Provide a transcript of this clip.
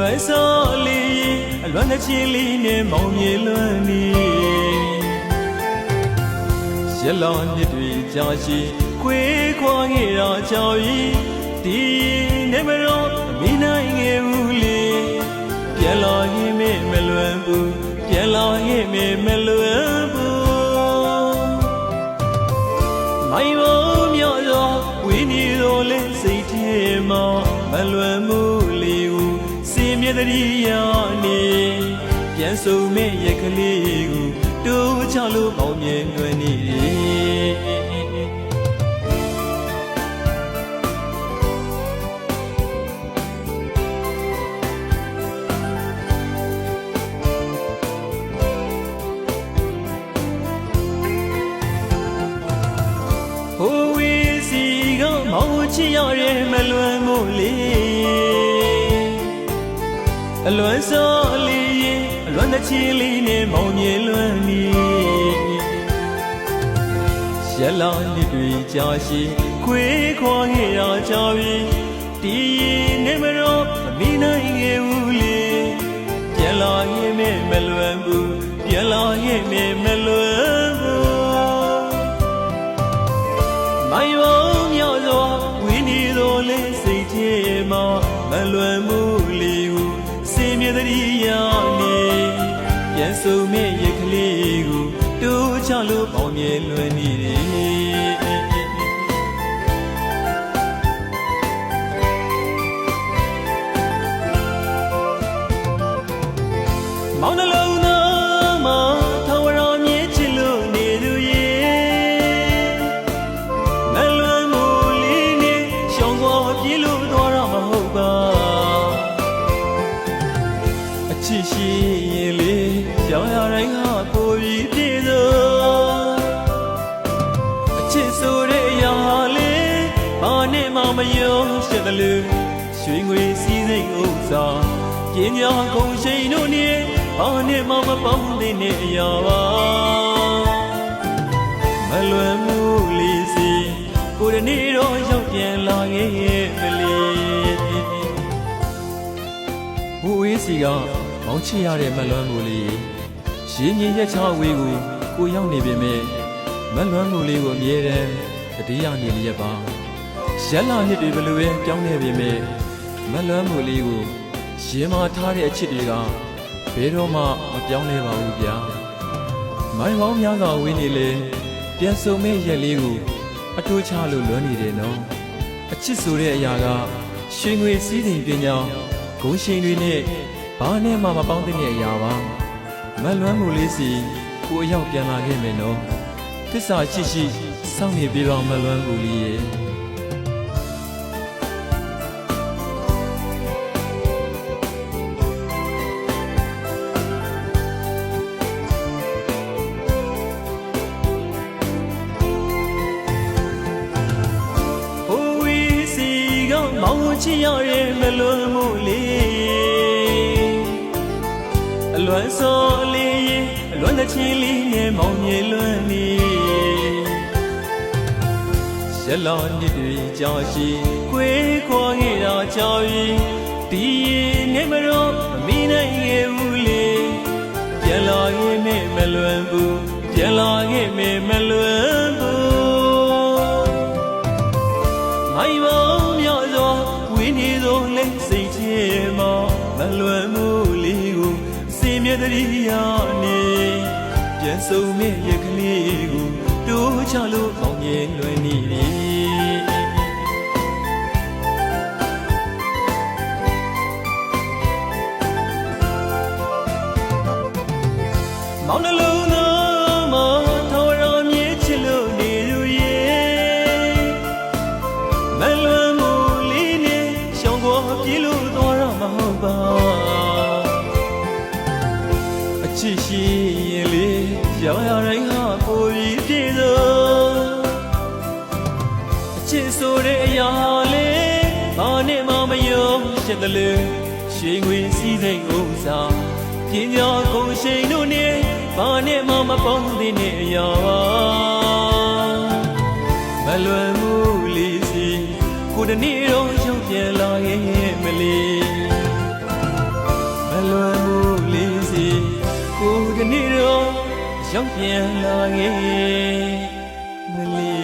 လွယ်စောလေးအလွမ်းတစ်ချင်းလေးနဲ့မောင်မြေလွမ်းနေရလောင်နှစ်တွေကြာရှိခွေးခွာခဲ့တာကြောက်ဤဒီနေမရောမီးနိုင်ငယ်ဦးလေးပြန်လာရင်မလွယ်ဘူးပြန်လာရင်မလွယ်ဘူးမိုင်းမောမြော့သောဝင်းနေတော်လဲစိတ်ထဲမှာမလွယ်မှုလေးကိုစီမြေတည်းရနေပြန်စုံမဲ့ရက်ကလေးကိုတိုးချလို့ပေါင်းမြင်လွယ်နေမောင်ချစ်ရရဲ့မလွယ်မို့လေအလွမ်းစောလေးအလွမ်းတစ်ချင်းလေးနဲ့မောင်မြေလွမ်းနေရလာနှစ်တွေကြာရှိခွေးခွာခဲ့တာကြာပြီဒီနေမရောမီးနိုင်ငယ်ဦးလေပြန်လာရင်မလွယ်ဘူးပြန်လာရင်မလွယ်ဘူးမိုင်းဝမြော့သောဝင်းနေတော်လဲစိတ်ထဲမှာမလွယ်မှုလေးကိုစေမြေတည်းရနေပြန်စုံမဲ့ရက်ကလေးကိုတိုးချလို့ပေါင်းမြဲလွယ်နေတယ်မောင်နှလုံးသားမှာထာဝရမြဲချစ်လို့နေသူရဲ့မလွယ်မှုလေးနဲ့ရှောင်ကွာပြေးလို့သွားတော့မဟုတ်ပါအချစ်ရှိရင်လေကြောင်ရတိုင်းကပိုပြီးပြည့်စုံအချစ်ဆိုတဲ့အရာလေးဘာနဲ့မှမယုံရှိတယ်လို့ရွှေငွေစည်းစိမ်ဥစ္စာပညာကုန်ရှိန်တို့နဲ့ဘာနဲ့မှမပေါင်းတဲ့အရာပါမလွယ်မှုလေးစီကိုယ်တနေ့တော့ရောက်ပြန်လာခဲ့ရဲ့မလေးဟိုအေးစီကမောင်းချရတဲ့မလွယ်မှုလေးရင်းရင်ရက်ချဝေးကိုရောက်နေပေမဲ့မလွယ်မှုလေးကိုအမြဲတမ်းတတိယနေလျက်ပါရက်လာနှစ်တွေဘလို့ပဲပြောင်းနေပေမဲ့မလွယ်မှုလေးကိုရင်မာထားတဲ့အချစ်တွေကဘယ်တော့မှမပြောင်းလဲပါဘူးဗျာမိုင်းပေါင်းများစွာဝင်းနေလေပြန်စုံမဲ့ရက်လေးကိုအတိုးချလို့လွမ်းနေတယ်နော်အချစ်ဆိုတဲ့အရာကရွှေငွေစည်းစိမ်ပညာဂုဏ်ရှင်တွေနဲ့ဘာနဲ့မှမပေါင်းတဲ့အရာပါမလွမ်းမှုလေးစီကိုအရောက်ပြန်လာခဲ့မယ်နော်သစ္စာရှိရှိစောင့်နေပြီးတော့မလွမ်းမှုလေးရဲ့မောင်ချစ်ရရဲ့မလွယ်မှုလေးအလွမ်းစောလေးအလွမ်းတစ်ချင်းလေးနဲ့မောင်မြေလွမ်းနေရလောင်နှစ်တွေကြာရှိခွေးခွာခဲ့တာကြာပြီဒီနေမရောမီးနိုင်ငယ်ဦးလေးပြန်လာရင်မလွယ်ဘူးပြန်လာရင်မလွယ်ဘူးမိုင်းမောင်မြော့သောဝင်းနေတော်လဲစိတ်ထဲမှာမလွယ်မှုလေးကိုစေမြေတည်းရနေပြန်စုံမဲ့ရက်ကလေးကိုတိုးချလို့ပေါင်းမြဲလွယ်နေတယ်မောင်နှလုံးသားမှာထာဝရမြဲချစ်လို့နေသူရဲ့မလွယ်မှုလေးနဲ့ရှောင်ကွာပြေးလို့သွားတော့မဟုတ်ပါအချစ်ရှိရင်လေကြောင်ရတိုင်းဟာပိုပြီးပြည့်စုံအချစ်ဆိုတဲ့အရာလေးဘာနဲ့မှမယုံရှိတယ်လို့ရွှေငွေစည်းစိမ်ဥစ္စာပညာကုန်ရှိန်တို့နဲ့ဘာနဲ့မှမပေါင်းတဲ့အရာမလွယ်မှုလေးစီကိုယ်တနေ့တော့ရောက်ပြန်လာရဲ့မလေး လွန်မှုလေးစီကိုဒီနေ့တော့ရောက်ပြန်လာခဲ့မလီ